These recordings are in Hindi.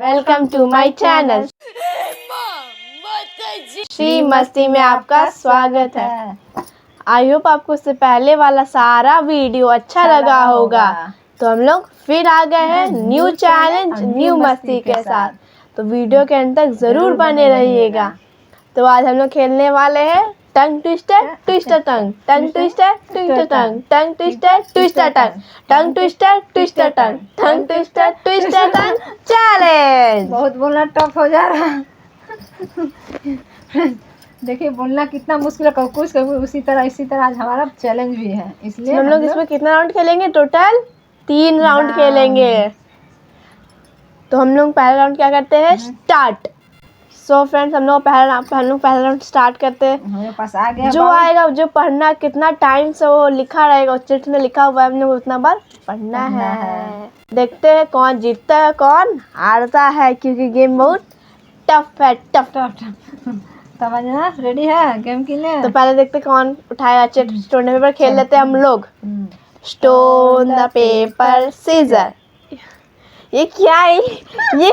Welcome to my channel Shri Masti में आपका स्वागत है। आई होप आपको इससे पहले वाला सारा वीडियो अच्छा लगा होगा। तो हम लोग फिर आ गए हैं न्यू चैलेंज न्यू मस्ती के साथ। तो वीडियो के अंत तक जरूर बने रहिएगा। तो आज हम लोग खेलने वाले हैं टंग ट्विस्टर ट्विस्टर टंग, टंग ट्विस्टर ट्विस्टर टंग, टंग ट्विस्टर ट्विस्टर टंग, टंग ट्विस्टर ट्विस्टर टंग, टंग ट्विस्टर ट्विस्टर टंग चैलेंज। बहुत बोलना टफ हो जा रहा है। देखिए बोलना कितना मुश्किल है। कुछ इसी तरह आज हमारा चैलेंज भी है, इसलिए हम लोग इसमें कितना राउंड खेलेंगे? टोटल 3 राउंड खेलेंगे। तो हम लोग पहला राउंड क्या करते हैं? स्टार्ट। सो फ्रेंड्स, हम लोग पहला राउंड स्टार्ट करते हैं। हमारे पास आ गया जो आएगा, जो पढ़ना कितना टाइम से वो लिखा रहेगा, उस चिट में लिखा हुआ है, हमने उतना बार पढ़ना है। देखते हैं कौन जीतता है कौन हारता है, क्योंकि गेम बहुत टफ है। टफ समझना रेडी है गेम के लिए। तो पहले देखते कौन उठाएगा चिट। स्टोन पेपर खेल लेते हैं हम लोग। Stone the paper scissor. ये क्या है? ये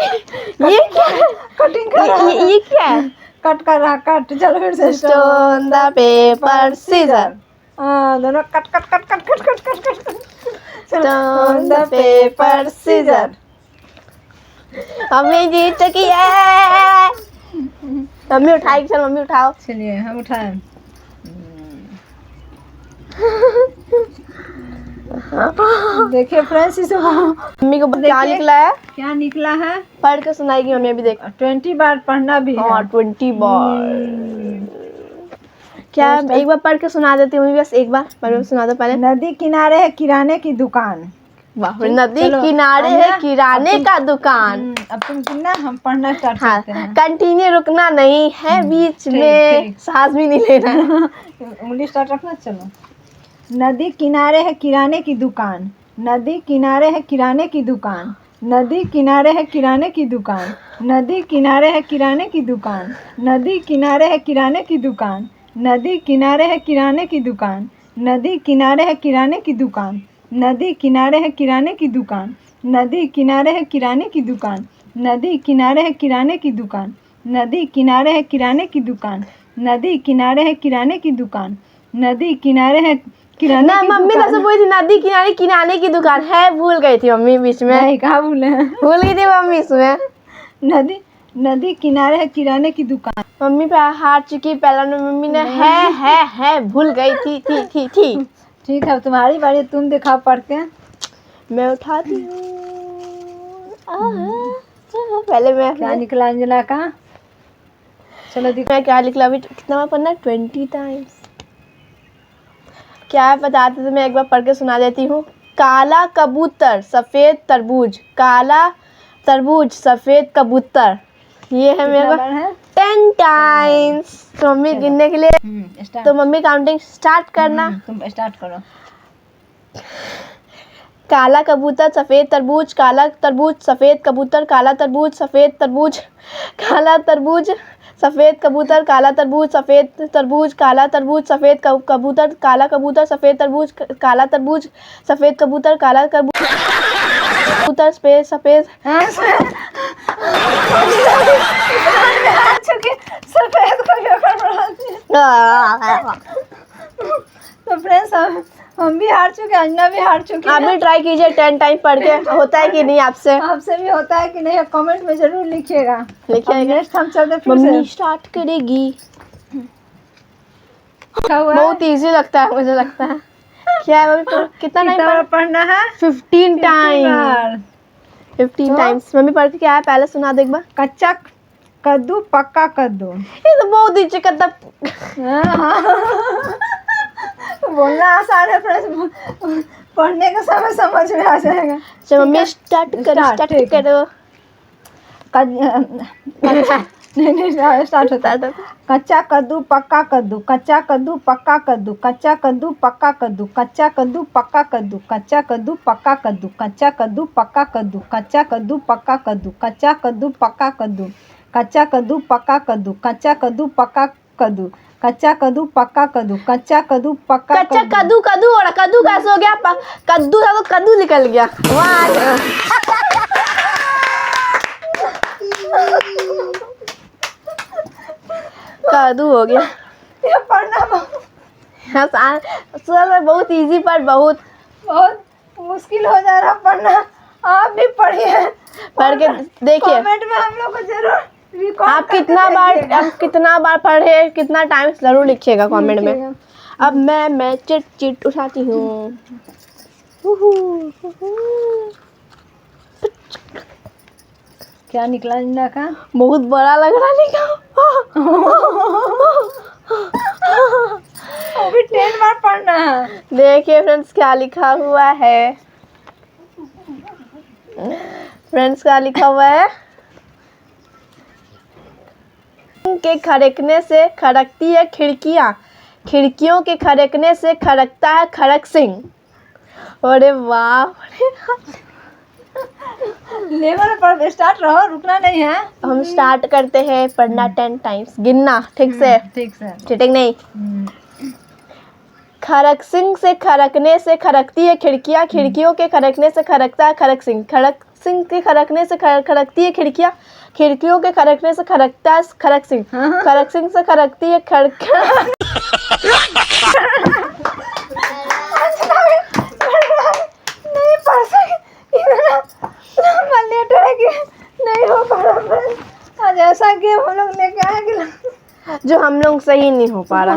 क्या है? कटिंग कर रहा है। ये क्या है? कट कर रहा, कट। चलो फिर से स्टोन द पेपर सीजर। दोनों cut cut cut cut cut cut cut cut. Stone the paper scissor. Mummy जीत चुकी है। मम्मी उठाएगी। चल मम्मी उठाओ। चलिए हम उठाएं। देखिए फ्रेंड्स, इसे मम्मी को क्या निकला है? क्या निकला है पढ़ के सुनाएगी मम्मी। अभी देख 20 बार पढ़ना भी है। 20 बार। क्या एक बार पढ़ के सुना देती हूँ? बस एक बार सुना दो पहले। नदी किनारे है किराने की दुकान। वाह, नदी किनारे है किराने का दुकान। अब तुम सुनना, हम पढ़ना स्टार्ट करते हैं। कंटिन्यू रुकना नहीं है बीच में, सांस भी नहीं लेना। उंगली स्टार्ट रखना। चलो। नदी किनारे है किराने की दुकान। नदी किनारे है किराने की दुकान। नदी किनारे है किराने की दुकान। नदी किनारे है किराने की दुकान। नदी किनारे है किराने की दुकान। नदी किनारे है किराने की दुकान। नदी किनारे है किराने की दुकान। नदी किनारे है किराने की दुकान। नदी किनारे है किराने की दुकान। नदी किनारे है किराने की दुकान। नदी किनारे है किराने की दुकान। नदी किनारे है किराने की दुकान। नदी किनारे है किराने की मम्मी तो बोली थी नदी किनारे किराने की दुकान है। भूल गई थी मम्मी बीच में। नहीं, कहाँ भूले? भूल गई थी मम्मी इसमें। नदी किनारे है किराने की दुकान। मम्मी पे हार चुकी पहला में। मम्मी ने है भूल गई थी। ठीक है, तुम्हारी बारी। तुम दिखाओ पढ़ के। मैं उठाती हूँ। पहले मैं क्या निकला अंजना का? चलो मैं क्या निकला? अभी कितना बार पढ़ना? 20 टाइम्स। क्या बताते थे? मैं एक बार पढ़ के सुना देती हूँ। काला कबूतर सफेद तरबूज, काला तरबूज सफेद कबूतर। ये है मेरे को 10 टाइम्स। तो मम्मी गिनने के लिए तो मम्मी काउंटिंग स्टार्ट करना। तुम स्टार्ट करो। काला कबूतर सफेद तरबूज, काला तरबूज सफेद कबूतर, काला तरबूज सफेद तरबूज, काला तरबूज सफेद कबूतर, काला तरबूज सफेद तरबूज, काला तरबूज सफेद कबूतर, काला कबूतर सफेद तरबूज, काला तरबूज सफेद कबूतर, काला कबूतर सफेद तो फ्रेंड्स, हम भी हार चुके, अंजना भी हार चुकी है। आप भी ट्राई कीजिए 10 टाइम पढ़ के। होता है कि नहीं आपसे? आपसे भी होता है कि नहीं? कमेंट में जरूर लिखिएगा। नेक्स्ट हम चलते फिर मम्मी स्टार्ट करेगी। बहुत इजी लगता है मुझे लगता है। क्या है मम्मी? कितना टाइम पढ़ना है? 15 टाइम। 15 टाइम्स। मम्मी पढ़ के क्या है पहले सुना दे एक बार। कच्चा कद्दू पक्का कद्दू। ये तो बहुत ही कद्दू। बोलना आसान है, फ्रेंड्स। पढ़ने का समय समझ में आ जाएगा। चलो मम्मी स्टार्ट करो। नहीं स्टार्ट होता है। कच्चा कद्दू पक्का कद्दू, कच्चा कद्दू पक्का कद्दू, कच्चा कद्दू पक्का कद्दू, कच्चा कद्दू पक्का कद्दू, कच्चा कद्दू पक्का कद्दू, कच्चा कद्दू पक्का कद्दू, कच्चा कद्दू पक्का कद्दू, कच्चा कद्दू पक्का कद्दू, कच्चा कद्दू पक्का कद्दू, कच्चा कद्दू पक्का कद्दू, कच्चा कद्दू पक्का कद्दू, कच्चा कद्दू पक्का कच्चा कद्दू और कद्दू कैसे हो गया? कद्दू था तो कद्दू निकल गया। वाह जादू हो गया। ये पढ़ना आसान सर बहुत इजी पर बहुत बहुत मुश्किल हो जा रहा पढ़ना। आप भी पढ़िए, पढ़ के देखिए कमेंट में हम लोग को जरूर रिकॉर्ड आप कितना बार पढ़े, कितना टाइम जरूर लिखिएगा कमेंट में। अब मैं चिट उठाती हूँ। क्या निकला इंदा का? बहुत बड़ा लग रहा निकला। अभी 10 बार पढ़ना है। देखिए फ्रेंड्स क्या लिखा हुआ है। फ्रेंड्स क्या लिखा हुआ है, के खड़कने से खड़कती है खिड़कियाँ, खिड़कियों के खड़कने से खड़कता है खड़क सिंह। अरे वाह, लेवल पर स्टार्ट रहो, रुकना नहीं है। हम स्टार्ट करते हैं पढ़ना 10 टाइम्स, गिनना ठीक से, ठीक से। चीटिंग नहीं। खड़क सिंह से खड़कने से खड़कती है खिड़कियाँ, खिड़कियों के खड़कने से खड़कता है खड़क सिंह, खड़क सिंह के खड़कने से खड़कती है खिड़कियाँ, खिड़कियों के खड़कने से खड़कता है खड़क सिंह, खड़क सिंह से खड़कती है नहीं पढ़ सके, नहीं हो पा रहा। आज ऐसा गेम हम लोग लेके आए कि जो हम लोग सही नहीं हो पा रहा।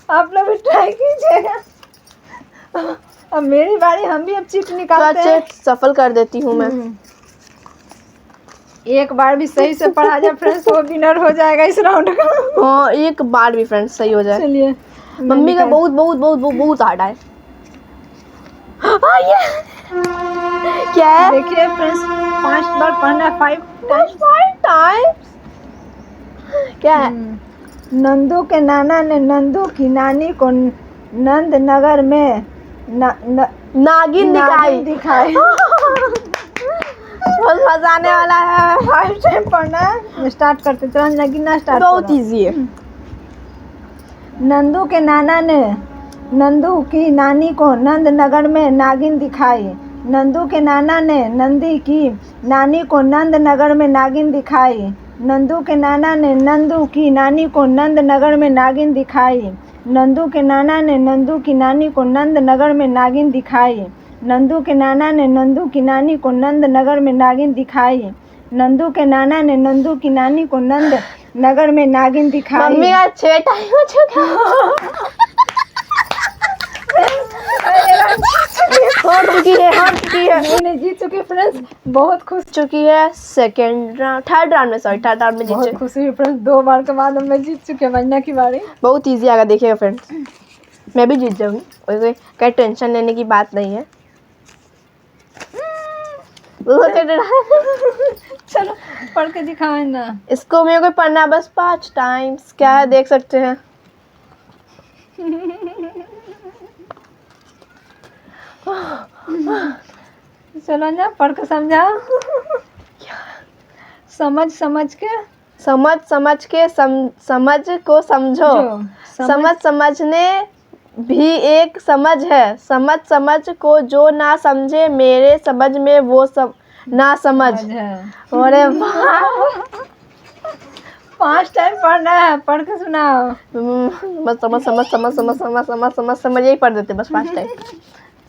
आप लोग भी ट्राई कीजिएगा। अब मेरी बारी, हम भी अब चिट निकालते हैं। सफल कर देती हूँ मैं। एक बार भी सही से पढ़ा जाए फ्रेंड्स, वो विनर हो जाएगा इस राउंड का। हाँ एक बार भी फ्रेंड्स सही हो जाए। चलिए, मम्मी का बहुत बहुत बहुत बहुत बहुत हार्ड है। ये क्या है? देखिए फ्रेंड्स, 5 बार पढ़ना, 5 टाइम्स। क्या है? नंदू के नाना ने नंदू की नानी को नंद नगर में नागिन दिखाई। बहुत मजा आने वाला है। 5 टाइम पढ़ना है। स्टार्ट करते तुरंत गिनना स्टार्ट। बहुत इजी है। नंदू के नाना ने नंदू की नानी को नंद नगर में नागिन दिखाई। नंदू के नाना ने नंदी की नानी को नंद नगर में नागिन दिखाई। नंदू के नाना ने नंदू की नानी को नंद नगर में नागिन दिखाई। नंदू के नाना ने नंदू की नानी को नंद नगर में नागिन दिखाई। नंदू के नाना ने नंदू की नानी को नंद नगर में नागिन दिखाई। नंदू के नाना ने नंदू की नानी को नंद नगर में नागिन दिखाई। मम्मी का 6 टाइम हो चुका। मैंने जीत चुकी फ्रेंड्स, बहुत खुश चुकी है। थर्ड राउंड में जीत बहुत चुकी। खुशी हुई फ्रेंड्स, 2 बार के बाद मैं जीत चुकी हूँ। वंदना की बारी। बहुत इजी आएगा देखिएगा फ्रेंड्स, मैं भी जीत जाऊंगी, कोई क्या टेंशन लेने की बात नहीं है। चलो पढ़ के दिखाओ ना। इसको मेरे को पढ़ना है बस 5 टाइम्स। क्या है देख सकते हैं। चलो ना पढ़ के समझाओ। समझ के समझ को समझो। समझने भी एक समझ है। समझ को जो ना समझे, मेरे समझ में वो सब ना समझ। अरे वाह, 5 टाइम पढ़ना है, पढ़ के सुनाओ। समझ यही पढ़ देते बस 5 टाइम।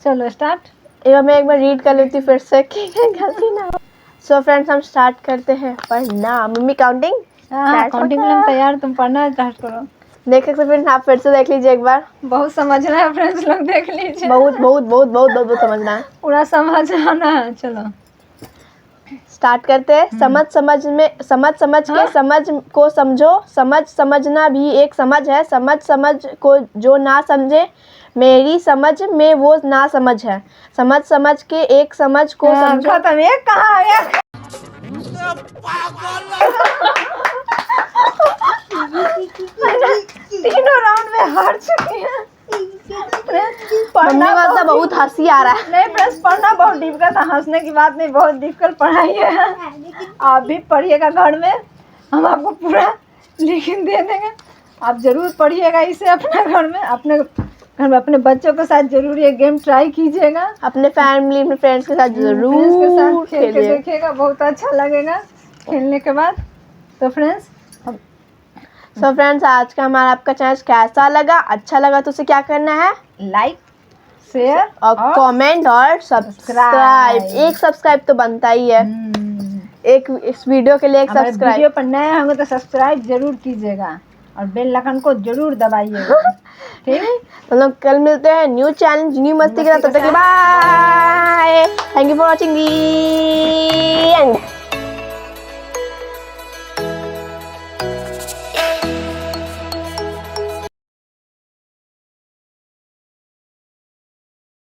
चलो स्टार्ट। मैं एक बार रीड कर लेती फिर से कि गलती ना हो। सो फ्रेंड्स हम स्टार्ट करते हैं पढ़ना। Mummy counting. काउंटिंग में तैयार, तुम पढ़ना स्टार्ट करो। देख सकते फ्रेंड्स, आप फिर से देख लीजिए एक बार। बहुत समझना है फ्रेंड्स, लोग देख लीजिए। बहुत समझना है, पूरा समझ आना है। चलो स्टार्ट करते हैं। समझ के समझ को समझो। समझना भी एक समझ है। समझ को जो ना समझे, मेरी समझ में वो ना समझ है। समझ के एक समझ को समझो। खत्म। एक कहाँ आ गया? तीनों राउंड में हार चुकी है। मम्मी का तो बहुत हंसी आ रहा है। नहीं फ्रेंड्स, पढ़ना बहुत डिफिकल्ट है। हंसने की बात नहीं, बहुत डिफिकल्ट पढ़ाई है। आप भी पढ़िएगा घर में, हम आपको पूरा लिखित दे देंगे। आप जरूर पढ़िएगा इसे अपने घर में, अपने घर में अपने बच्चों के साथ जरूर ये गेम ट्राई कीजिएगा। अपने फैमिली में फ्रेंड्स के साथ जरूर खेल के देखिएगा, बहुत अच्छा लगेगा खेलने के बाद। तो फ्रेंड्स सो फ्रेंड्स, आज का हमारा आपका चैनल कैसा लगा? अच्छा लगा तो उसे क्या करना है? लाइक, शेयर और कमेंट और सब्सक्राइब। एक सब्सक्राइब तो बनता ही है, एक इस वीडियो के लिए एक हमारे सब्सक्राइब। वीडियो पर नए होंगे तो सब्सक्राइब जरूर कीजिएगा और बेल आइकन को जरूर दबाइएगा। ठीक, तो लोग कल मिलते हैं न्यू चैलेंज न्यू मस्ती के साथ। तब तक के bye. Thank you for watching the and.